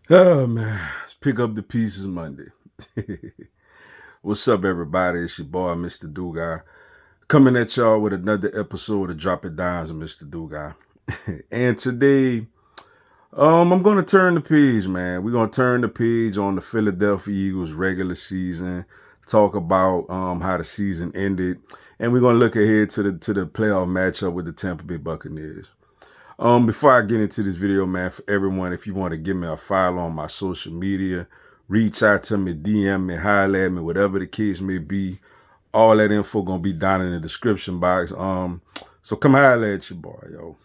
Oh man, let's pick up the pieces Monday. What's up, everybody? It's your boy, Mr. Do Guy, coming at y'all with another episode of Drop It Downs of Mr. Do Guy. And today, I'm gonna turn the page, man. We're gonna turn the page on the Philadelphia Eagles regular season, talk about how the season ended, and we're gonna look ahead to the playoff matchup with the Tampa Bay Buccaneers. Before I get into this video, man, for everyone, if you want to give me a follow on my social media, reach out to me, DM me, holler at me, whatever the case may be. All that info gonna be down in the description box. So come holler at your boy, yo.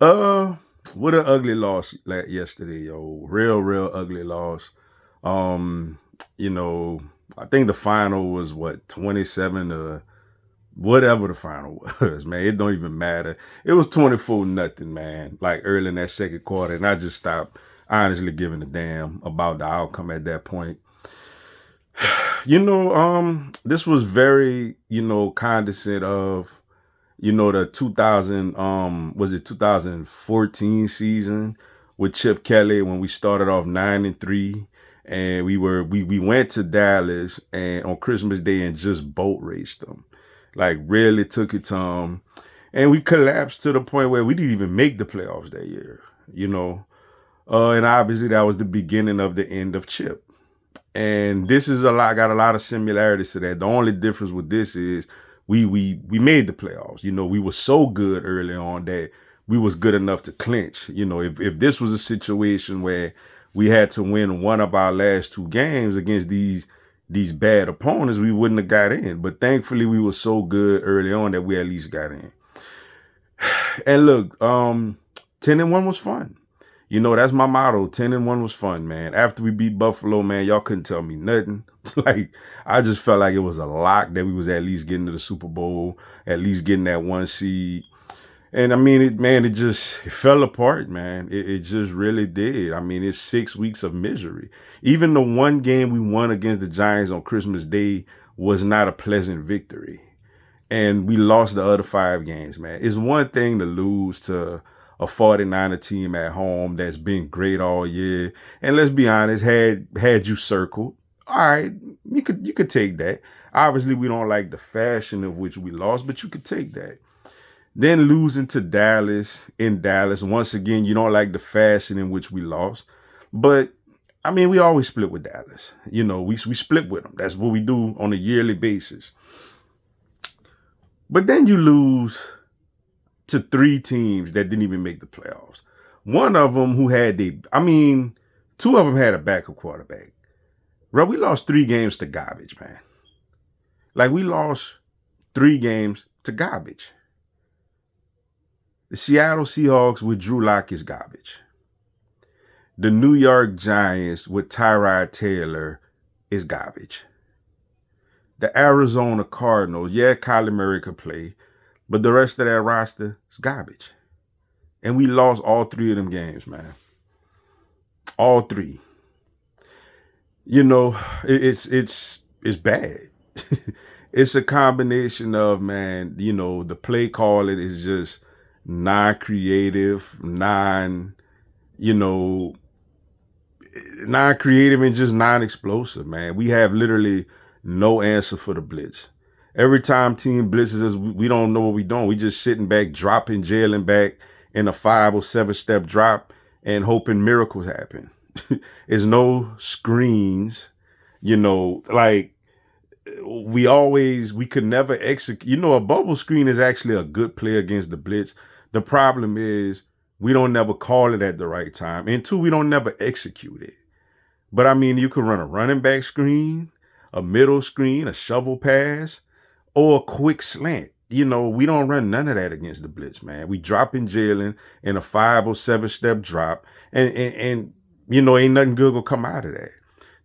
uh, what an ugly loss yesterday, yo. Real ugly loss. Um, you know, I think the final was what 27 to whatever the final was, man. It don't even matter. It was 24-0, man, like early in that second quarter. And I just stopped honestly giving a damn about the outcome at that point. This was very, condescending of, the 2014 season with Chip Kelly when we started off 9-3. And we went to Dallas and on Christmas Day and just boat raced them. Like really took it to them. And we collapsed to the point where we didn't even make the playoffs that year, and obviously that was the beginning of the end of Chip. And this is got a lot of similarities to that. The only difference with this is we made the playoffs. We were so good early on that we was good enough to clinch. If this was a situation where we had to win one of our last two games against these bad opponents, we wouldn't have got in. But thankfully we were so good early on that we at least got in. And look, 10-1 was fun. That's my motto. 10-1 was fun, man. After we beat Buffalo, man, y'all couldn't tell me nothing. Like, I just felt like it was a lock that we was at least getting to the Super Bowl, at least getting that one seed. And I mean, it fell apart, man. It just really did. I mean, it's 6 weeks of misery. Even the one game we won against the Giants on Christmas Day was not a pleasant victory. And we lost the other 5 games, man. It's one thing to lose to a 49er team at home that's been great all year. And let's be honest, had you circled, all right, you could take that. Obviously, we don't like the fashion of which we lost, but you could take that. Then losing to Dallas in Dallas, once again, you don't like the fashion in which we lost. But I mean, we always split with Dallas. We split with them. That's what we do on a yearly basis. But then you lose to 3 teams that didn't even make the playoffs. One of them two of them had a backup quarterback. Bro, we lost 3 games to garbage, man. Like, we lost 3 games to garbage. The Seattle Seahawks with Drew Lock is garbage. The New York Giants with Tyrod Taylor is garbage. The Arizona Cardinals, yeah, Kyler Murray could play, but the rest of that roster is garbage. And we lost all 3 of them games, man. All 3. It's bad. It's a combination of, man, the play calling is just non-creative, non-creative and just non-explosive, man. We have literally no answer for the blitz. Every time team blitzes us, we don't know what we're doing. We just sitting back, dropping, jailing back in a 5 or 7 step drop and hoping miracles happen. There's no screens, like we could never execute. A bubble screen is actually a good play against the blitz. The problem is we don't never call it at the right time. And 2, we don't never execute it. But I mean, you could run a running back screen, a middle screen, a shovel pass, or a quick slant. We don't run none of that against the blitz, man. We drop in jailing in a 5 or 7 step drop, and ain't nothing good gonna come out of that.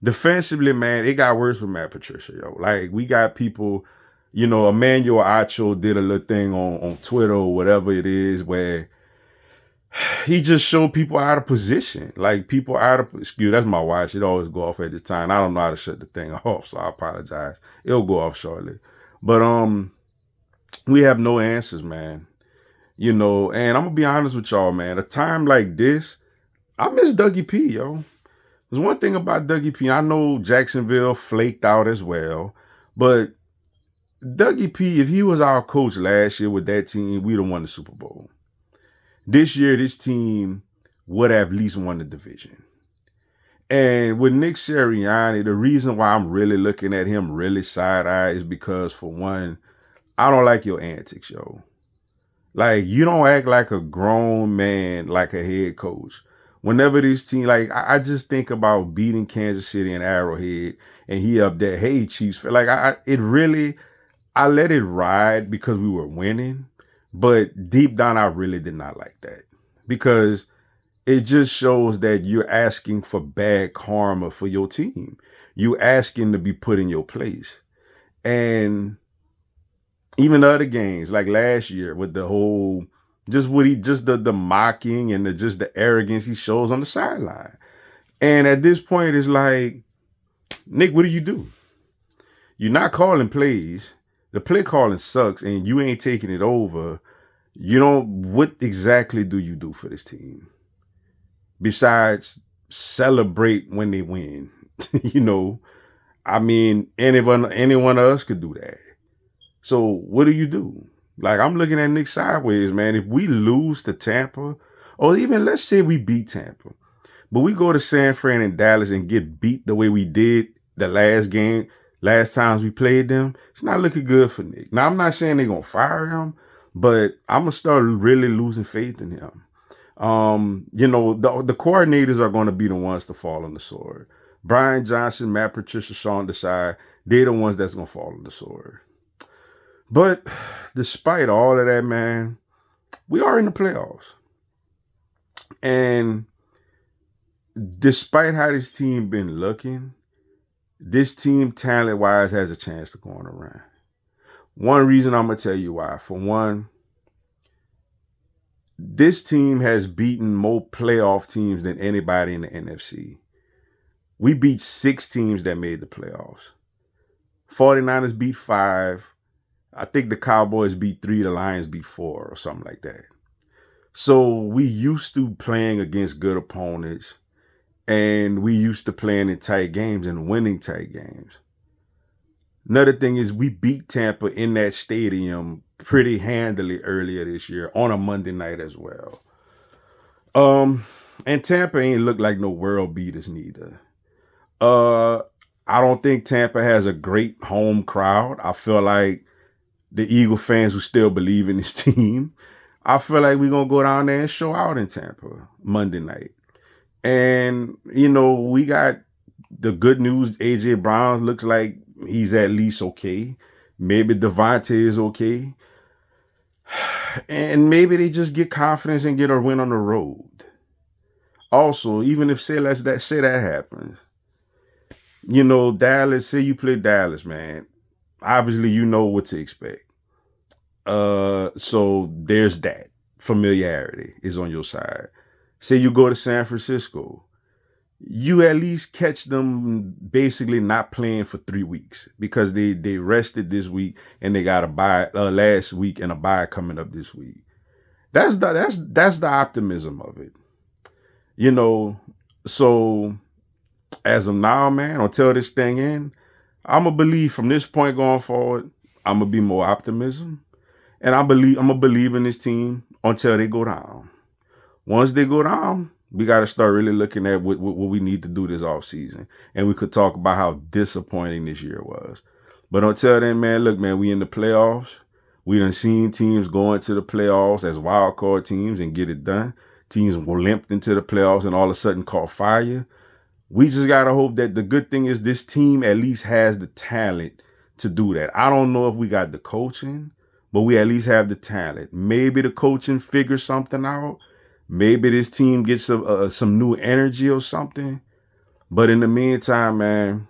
Defensively, man, it got worse with Matt Patricia, yo. Like, we got people, Emmanuel Acho did a little thing on Twitter or whatever it is where he just showed people out of position. Like, people out of, that's my watch. It always go off at this time. I don't know how to shut the thing off, so I apologize. It'll go off shortly. But we have no answers, man. And I'm gonna be honest with y'all, man. A time like this, I miss Dougie P, yo. There's one thing about Dougie P. I know Jacksonville flaked out as well, but Dougie P, if he was our coach last year with that team, we'd have won the Super Bowl. This year, this team would have at least won the division. And with Nick Sirianni, the reason why I'm really looking at him really side-eye is because, for one, I don't like your antics, yo. Like, you don't act like a grown man, like a head coach. Whenever this team, like, I just think about beating Kansas City and Arrowhead, and he up there, hey, Chiefs. Like, I let it ride because we were winning. But deep down, I really did not like that. Because it just shows that you're asking for bad karma for your team. You asking to be put in your place. And even other games, like last year with the whole, just the mocking and the arrogance he shows on the sideline. And at this point, it's like, Nick, what do you do? You're not calling plays. The play calling sucks, and you ain't taking it over. What exactly do you do for this team? Besides celebrate when they win. I mean, anyone else could do that. So what do you do? Like, I'm looking at Nick sideways, man. If we lose to Tampa, or even let's say we beat Tampa, but we go to San Fran and Dallas and get beat the way we did the last times we played them, it's not looking good for Nick. Now, I'm not saying they're going to fire him, but I'm going to start really losing faith in him. The coordinators are going to be the ones to fall on the sword. Brian Johnson, Matt Patricia, Sean Desai, they're the ones that's going to fall on the sword. But despite all of that, man, we are in the playoffs. And despite how this team been looking, this team talent-wise has a chance to go on a run. One reason I'm going to tell you why. For one, this team has beaten more playoff teams than anybody in the NFC. We beat 6 teams that made the playoffs. 49ers beat 5. I think the Cowboys beat 3, the Lions beat 4, or something like that. So we used to playing against good opponents, and we used to playing in tight games and winning tight games. Another thing is we beat Tampa in that stadium pretty handily earlier this year on a Monday night as well. And Tampa ain't looked like no world beaters neither. I don't think Tampa has a great home crowd. I feel like the Eagle fans who still believe in this team, I feel like we're going to go down there and show out in Tampa Monday night. And, we got the good news. A.J. Brown looks like he's at least okay. Maybe Devontae is okay. And maybe they just get confidence and get a win on the road. Also, even if say that happens, Dallas, say you play Dallas, man. Obviously, you know what to expect. So there's that. Familiarity is on your side. Say you go to San Francisco, you at least catch them basically not playing for 3 weeks because they rested this week and they got a bye last week and a bye coming up this week. That's the optimism of it. So as of now, man, until this thing ends, I'm going to believe from this point going forward, I'm going to be more optimism. And I'm going to believe in this team until they go down. Once they go down, we got to start really looking at what we need to do this offseason. And we could talk about how disappointing this year was. But until then, man, look, man, we in the playoffs. We done seen teams go into the playoffs as wild card teams and get it done. Teams were limped into the playoffs and all of a sudden caught fire. We just got to hope that the good thing is this team at least has the talent to do that. I don't know if we got the coaching, but we at least have the talent. Maybe the coaching figures something out. Maybe this team gets some new energy or something. But in the meantime, man,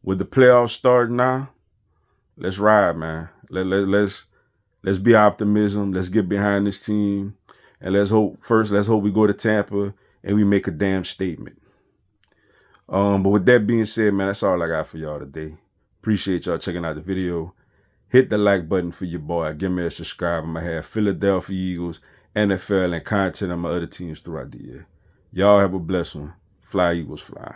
with the playoffs starting now, let's ride, man. Let's be optimism. Let's get behind this team. And let's hope we go to Tampa and we make a damn statement. But with that being said, man, that's all I got for y'all today. Appreciate y'all checking out the video. Hit the like button for your boy. Give me a subscribe. I'm going to have Philadelphia Eagles, NFL, and content on my other teams throughout the year. Y'all have a blessed one. Fly, Eagles, fly.